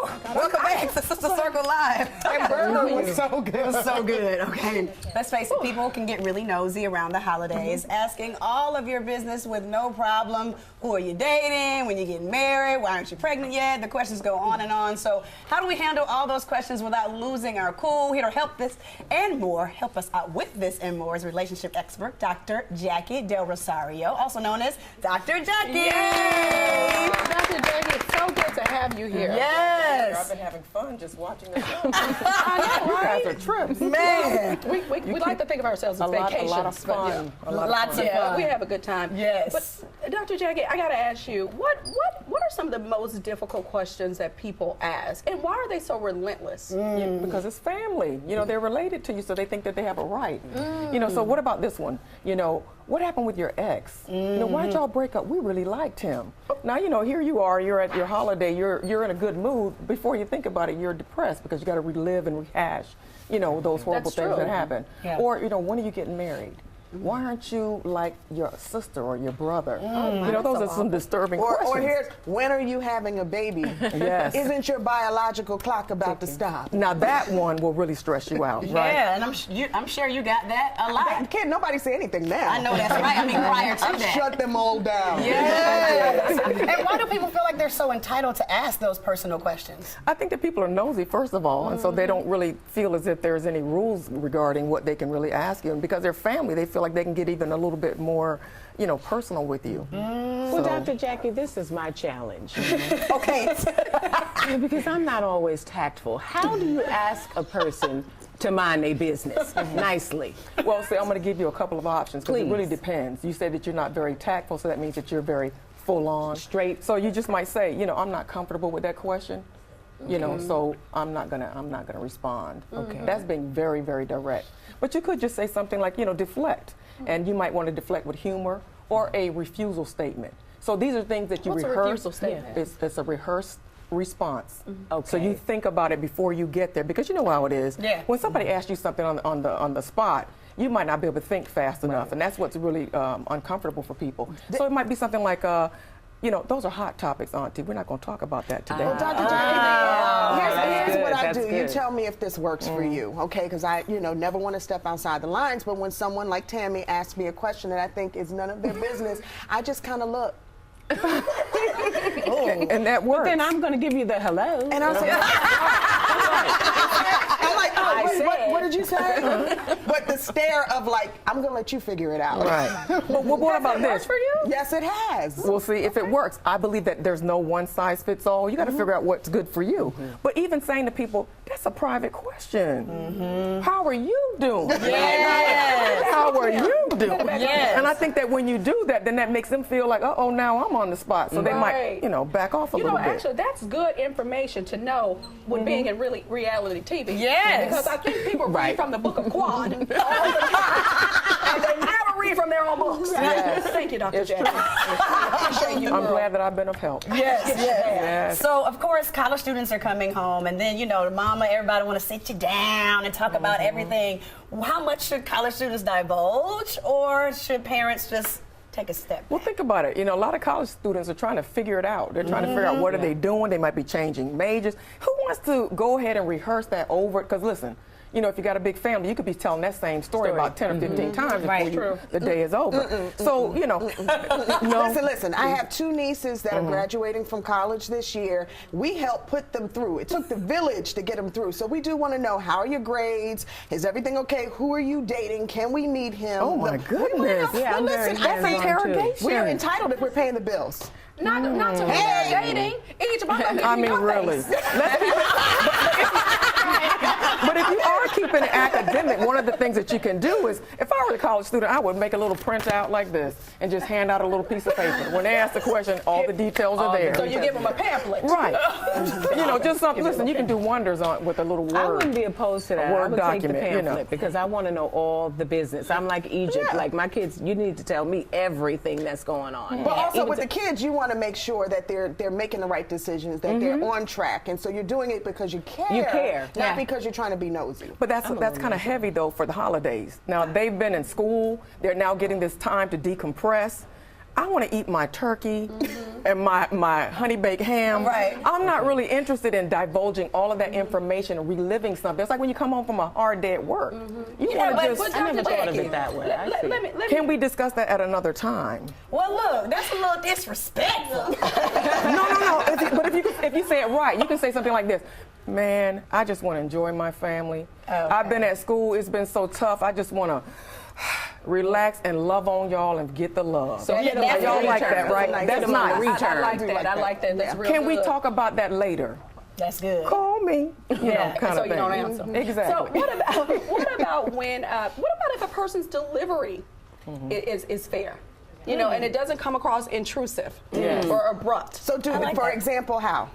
Welcome back to Sister Circle Live. That burger was so good. It was so good. Okay, let's face it, people can get really nosy around the holidays, asking all of your business with no problem. Who are you dating? When you getting married? Why aren't you pregnant yet? The questions go on and on. So how do we handle all those questions without losing our cool? Here to help this and more, help us out with this and more is relationship expert, Dr. Jacquie Del Rosario, also known as Dr. Jacquie. Yay! Dr. Jacquie, it's so good to have you here. Yes. I've been having fun just watching the show. I know, right? You guys are trips. Man. We like to think of ourselves as vacations. A lot of fun. Lots of fun. We have a good time. Yes. But Dr. Jacquie, I got to ask you, what are some of the most difficult questions that people ask, and why are they so relentless? Yeah, because it's family. You know, they're related to you, so they think that they have a right. You know, so what about this one? You know, what happened with your ex? You know, why'd y'all break up? We really liked him. Now, you know, here you are, you're at your holiday, you're in a good mood. Before you think about it, you're depressed because you got to relive and rehash, you know, those horrible things that happen. Yeah. Or, you know, when are you getting married? Why aren't you like your sister or your brother? You know, those are some disturbing questions. Or here's, when are you having a baby? Yes. Isn't your biological clock about to stop? Now that one will really stress you out, right? Yeah, and I'm sure you got that a lot. Can't nobody say anything now. I know that's right. I mean, prior to that. Shut them all down. Yes. And why do people feel like they're so entitled to ask those personal questions? I think that people are nosy, first of all, and so they don't really feel as if there's any rules regarding what they can really ask you. And because they're family, they feel like they can get even a little bit more, you know, personal with you. Well, Dr. Jacquie, this is my challenge. Okay. Because I'm not always tactful. How do you ask a person to mind their business nicely? Well, see, I'm going to give you a couple of options because it Please. really depends. You said that you're not very tactful, so that means that you're very full on. Straight. So you just might say, you know, I'm not comfortable with that question. You know, so I'm not gonna respond. Okay. That's being very, very direct. But you could just say something like, you know, deflect. And you might want to deflect with humor or a refusal statement. So these are things that you What's rehearse. a refusal statement? It's a rehearsed response. Okay. So you think about it before you get there, because you know how it is. Yeah. When somebody asks you something on the spot, you might not be able to think fast enough, and that's what's really uncomfortable for people. So it might be something like, you know, those are hot topics, Auntie. We're not going to talk about that today. Well, Dr. Jacquie, here's what I That's do. good. You tell me if this works for you, okay? Because I, you know, never want to step outside the lines. But when someone like Tammy asks me a question that I think is none of their business, I just kind of look. And that works. But then I'm going to give you the hello. And I'm like, oh, what did you say? But the stare of like, I'm going to let you figure it out. Right. But what about this? for you? Yes, it has. Well, see, if it works, I believe that there's no one size fits all. You got to figure out what's good for you. But even saying to people, that's a private question. How are you doing? Yes. How are you doing? Yes. And I think that when you do that, then that makes them feel like, oh, now I'm on the spot. So they might, Right. you know, back off a You little know, bit. actually, that's good information to know when being in reality TV. Yes. Because I think people read from the book of Quad all the time, and they never read from their own books. Yes. Thank you, Dr. It's Jacquie. I appreciate you. I'm glad that I've been of help. Yes, yes. Yes. So, of course, college students are coming home, and then, you know, the mama, everybody want to sit you down and talk about everything. How much should college students divulge, or should parents just take a step Well, back? think about it. You know, a lot of college students are trying to figure it out. They're trying to figure out what are they doing. They might be changing majors. Who wants to go ahead and rehearse that over? Because listen, you know, if you got a big family, you could be telling that same story about 10 or 15 times before the day is over. So, you know, no. Listen, I have two nieces that are graduating from college this year. We helped put them through. It took the village to get them through. So we do want to know, how are your grades? Is everything okay? Who are you dating? Can we meet him? Oh, my goodness. Yeah, I'm very listen, that's hands-on, too. interrogation. we are entitled if we're paying the bills. Not to me, they're dating. Each of them. I mean, really. Let's keep it. But if you are keeping it academic, one of the things that you can do is, if I were a college student, I would make a little printout like this and just hand out a little piece of paper. When they ask the question, all the details are there. So you give them a pamphlet. Right. You know, just something. Listen, you can do wonders with a little word. I wouldn't be opposed to that. Word I would take the document, you pamphlet know. because I want to know all the business. I'm like Egypt. Yeah. Like my kids, you need to tell me everything that's going on. But also Even with to- the kids, you want to make sure that they're making the right decisions, that they're on track, and so you're doing it because you care. You care. not because you're trying to be nosy. But that's kind of heavy, though, for the holidays. Now, they've been in school. They're now getting this time to decompress. I want to eat my turkey and my honey baked ham. Right. I'm not really interested in divulging all of that information and reliving something. It's like when you come home from a hard day at work. You want to just. I never thought of it that way. I see. Let me, Can we discuss that at another time? Well, look, that's a little disrespectful. No. But if you say it right, you can say something like this. Man, I just want to enjoy my family. Okay. I've been at school. It's been so tough. I just want to relax and love on y'all and get the love. So Yeah, that's y'all a like return. that, right? That's That's a nice nice. I like do that. like I that. like that. That's real Can we good. talk about that later? That's good. Call me. Yeah, kind so of you thing. don't answer. Exactly. So what about when? What about if a person's delivery is fair? You know, and it doesn't come across intrusive or abrupt. So, for example, how?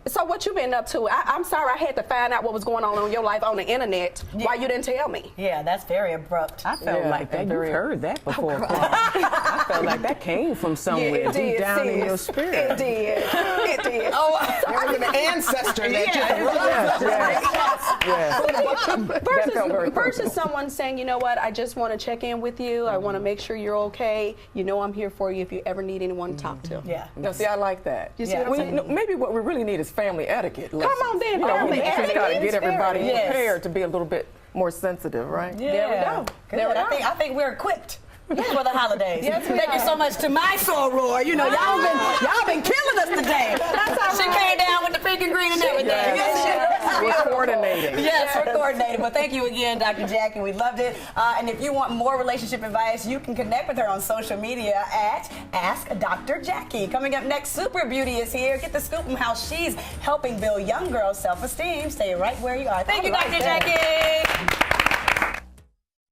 So what you been up to? I'm sorry, I had to find out what was going on in your life on the internet. Why you didn't tell me? Yeah, that's very abrupt. I felt like that. You've heard that before. I felt like that came from somewhere deep down in your spirit. It did. It did. Oh, There was an ancestor that versus someone saying, you know what, I just want to check in with you. I want to make sure you're okay. You know I'm here for you if you ever need anyone to talk to. Yeah. No, see, I like that. You see what I'm saying? Maybe what we really need is family etiquette. Come on then, family we just etiquette. got to get everybody Yes. prepared to be a little bit more sensitive, right? There we go. Good. There we go. I think we're equipped for the holidays. Thank you so much to my soror. You know, y'all been killing us today. She came down with the pink and green and everything. Yes. We're coordinating. Yes, we're coordinated. But thank you again, Dr. Jacquie. We loved it. And if you want more relationship advice, you can connect with her on social media at Ask Dr. Jacquie. Coming up next, Super Beauty is here. Get the scoop on how she's helping build young girls' self-esteem. Stay right where you are. Thank you, Dr. Jacquie.